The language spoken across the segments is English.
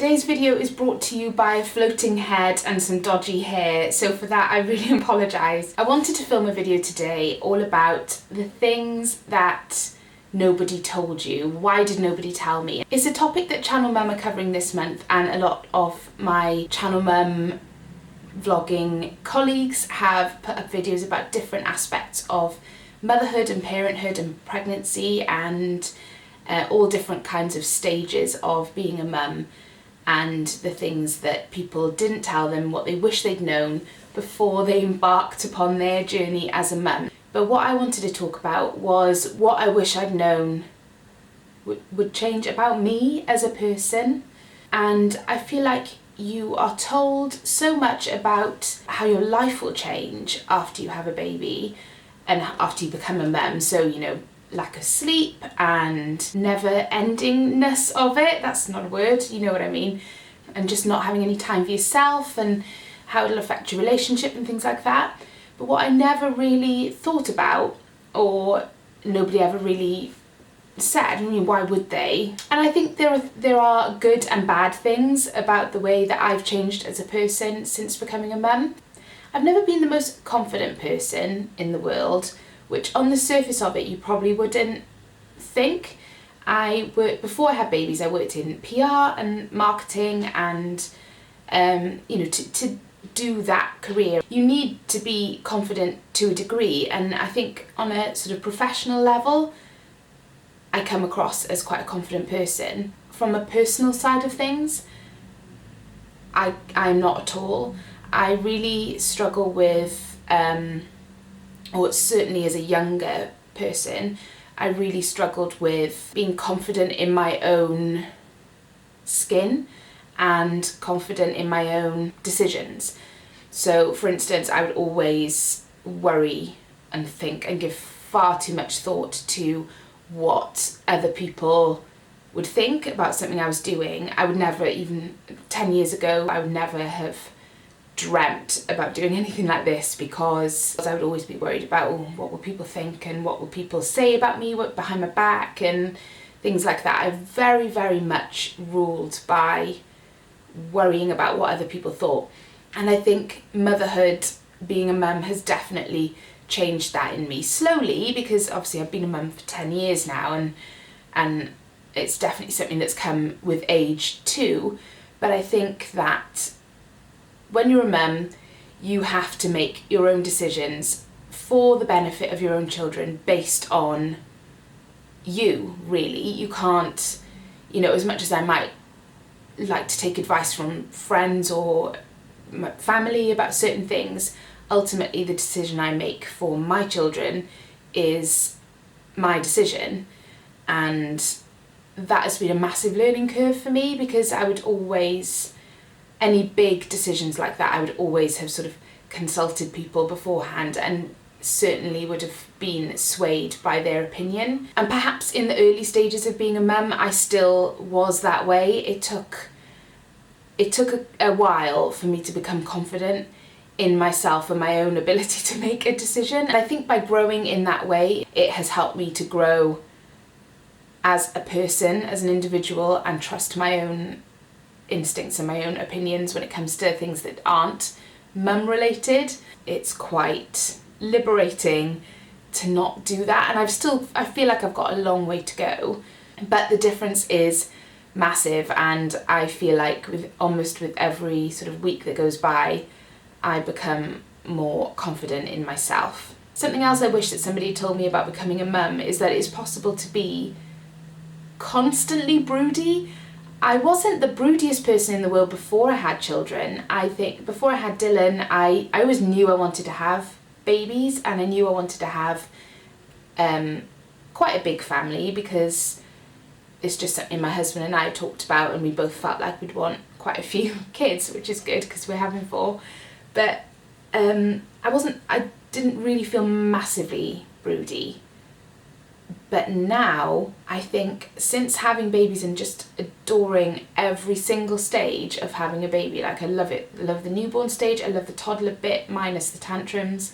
Today's video is brought to you by a floating head and some dodgy hair, so for that I really apologise. I wanted to film a video today all about the things that nobody told you. Why did nobody tell me? It's a topic that Channel Mum are covering this month, and a lot of my Channel Mum vlogging colleagues have put up videos about different aspects of motherhood and parenthood and pregnancy and all different kinds of stages of being a mum and the things that people didn't tell them, what they wish they'd known before they embarked upon their journey as a mum. But what I wanted to talk about was what I wish I'd known would change about me as a person. And I feel like you are told so much about how your life will change after you have a baby and after you become a mum. So, you know, lack of sleep and never endingness of it, that's not a word, you know what I mean, and just not having any time for yourself and how it'll affect your relationship and things like that. But what I never really thought about, or nobody ever really said, I mean, why would they? And I think there are good and bad things about the way that I've changed as a person since becoming a mum. I've never been the most confident person in the world, which on the surface of it you probably wouldn't think. Before I had babies, I worked in PR and marketing, and you know, to do that career you need to be confident to a degree, and I think on a sort of professional level I come across as quite a confident person. From a personal side of things, I'm not at all. I really struggle with or certainly as a younger person, I really struggled with being confident in my own skin and confident in my own decisions. So for instance, I would always worry and think and give far too much thought to what other people would think about something I was doing. I would never, even 10 years ago, I would never have dreamt about doing anything like this, because I would always be worried about, oh, what will people think and what will people say about me, what behind my back and things like that. I'm very, very much ruled by worrying about what other people thought. And I think motherhood, being a mum, has definitely changed that in me slowly, because obviously I've been a mum for 10 years now, and it's definitely something that's come with age too. But I think that when you're a mum, you have to make your own decisions for the benefit of your own children based on you, really. You can't, you know, as much as I might like to take advice from friends or my family about certain things, ultimately the decision I make for my children is my decision. And that has been a massive learning curve for me, because I would always, any big decisions like that, I would always have sort of consulted people beforehand, and certainly would have been swayed by their opinion. And perhaps in the early stages of being a mum, I still was that way. It took a while for me to become confident in myself and my own ability to make a decision. And I think by growing in that way, it has helped me to grow as a person, as an individual, and trust my own instincts and my own opinions when it comes to things that aren't mum related. It's quite liberating to not do that, and I feel like I've got a long way to go, but the difference is massive, and I feel like almost with every sort of week that goes by, I become more confident in myself. Something else I wish that somebody told me about becoming a mum is that it's possible to be constantly broody. I wasn't the broodiest person in the world before I had children. I think before I had Dylan, I always knew I wanted to have babies, and I knew I wanted to have quite a big family, because it's just something my husband and I talked about, and we both felt like we'd want quite a few kids, which is good because we're having 4. But I didn't really feel massively broody. But now, I think, since having babies and just adoring every single stage of having a baby, like I love it. I love the newborn stage, I love the toddler bit, minus the tantrums,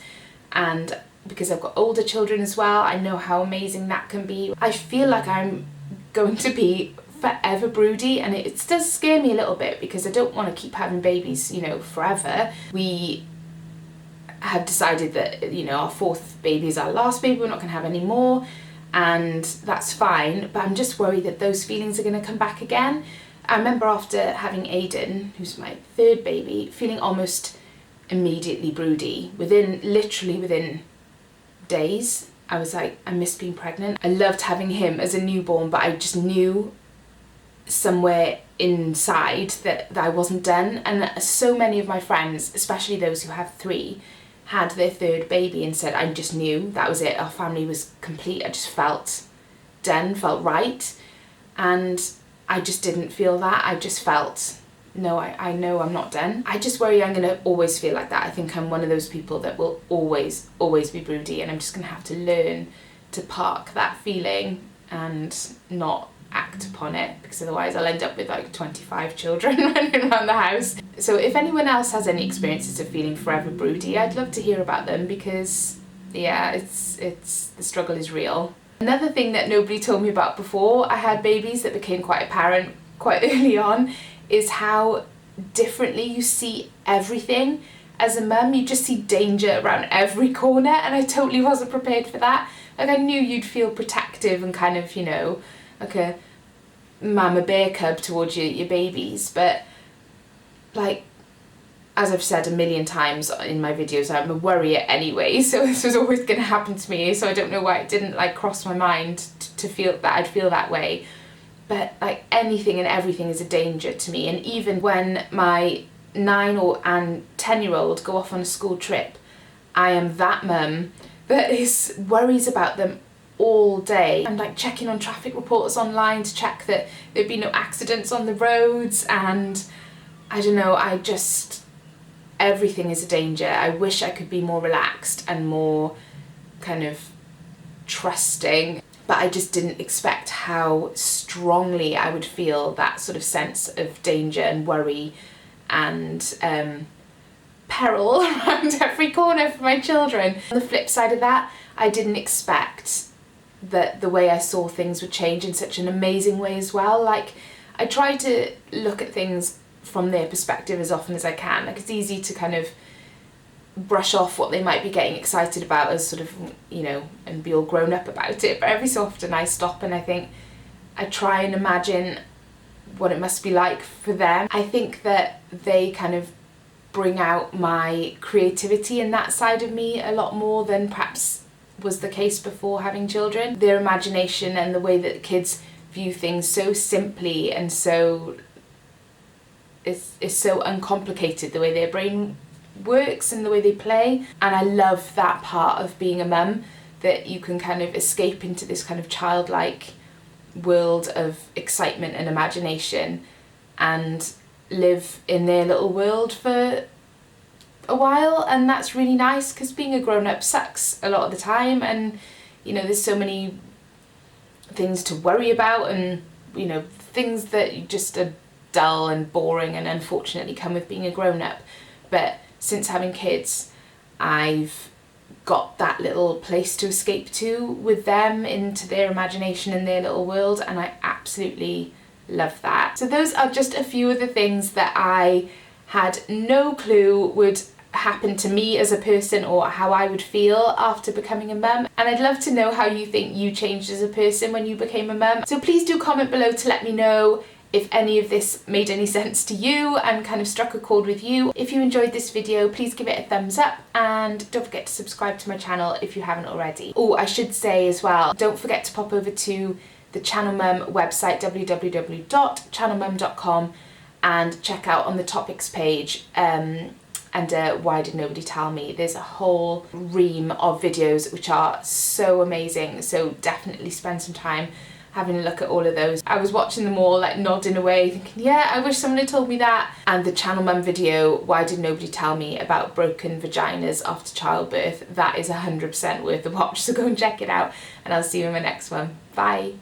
and because I've got older children as well, I know how amazing that can be. I feel like I'm going to be forever broody, and it does scare me a little bit because I don't want to keep having babies, you know, forever. We have decided that, you know, our 4th baby is our last baby, we're not going to have any more, and that's fine, but I'm just worried that those feelings are going to come back again. I remember after having Aiden, who's my 3rd baby, feeling almost immediately broody. Literally within days, I was like, I miss being pregnant. I loved having him as a newborn, but I just knew somewhere inside that I wasn't done. And so many of my friends, especially those who have 3, had their 3rd baby and said, I just knew that was it, our family was complete. I just felt done, felt right. And I just didn't feel that. I just felt, no, I know I'm not done. I just worry I'm going to always feel like that. I think I'm one of those people that will always be broody, and I'm just going to have to learn to park that feeling and not act upon it, because otherwise I'll end up with like 25 children running around the house. So if anyone else has any experiences of feeling forever broody, I'd love to hear about them, because yeah, it's the struggle is real. Another thing that nobody told me about before I had babies that became quite apparent quite early on is how differently you see everything. As a mum, you just see danger around every corner, and I totally wasn't prepared for that. Like, I knew you'd feel protective and kind of, you know, like a mama bear cub towards your babies, but like, as I've said a million times in my videos, I'm a worrier anyway, so this was always going to happen to me, so I don't know why it didn't like cross my mind to feel that I'd feel that way. But like, anything and everything is a danger to me. And even when my 9 and 10-year-old go off on a school trip, I am that mum that worries about them all day. I'm like checking on traffic reports online to check that there'd be no accidents on the roads, and I don't know, everything is a danger. I wish I could be more relaxed and more kind of trusting, but I just didn't expect how strongly I would feel that sort of sense of danger and worry and peril around every corner for my children. On the flip side of that, I didn't expect that the way I saw things would change in such an amazing way as well. Like, I try to look at things from their perspective as often as I can. Like, it's easy to kind of brush off what they might be getting excited about as sort of, you know, and be all grown up about it, but every so often I stop and I try and imagine what it must be like for them. I think that they kind of bring out my creativity in that side of me a lot more than perhaps was the case before having children. Their imagination and the way that kids view things so simply and so is so uncomplicated, the way their brain works and the way they play. And I love that part of being a mum, that you can kind of escape into this kind of childlike world of excitement and imagination and live in their little world for a while. And that's really nice, because being a grown-up sucks a lot of the time, and you know, there's so many things to worry about, and you know, things that just are dull and boring and unfortunately come with being a grown-up. But since having kids, I've got that little place to escape to with them, into their imagination and their little world, and I absolutely love that. So those are just a few of the things that I had no clue would happen to me as a person, or how I would feel after becoming a mum. And I'd love to know how you think you changed as a person when you became a mum. So please do comment below to let me know if any of this made any sense to you and kind of struck a chord with you. If you enjoyed this video, please give it a thumbs up, and don't forget to subscribe to my channel if you haven't already. Oh, I should say as well, don't forget to pop over to the Channel Mum website, www.channelmum.com, and check out on the topics page under Why Did Nobody Tell Me? There's a whole ream of videos which are so amazing, so definitely spend some time having a look at all of those. I was watching them all like nodding away thinking, yeah, I wish someone had told me that. And the Channel Mum video, Why Did Nobody Tell Me, about broken vaginas after childbirth, that is 100% worth a watch, so go and check it out, and I'll see you in my next one. Bye.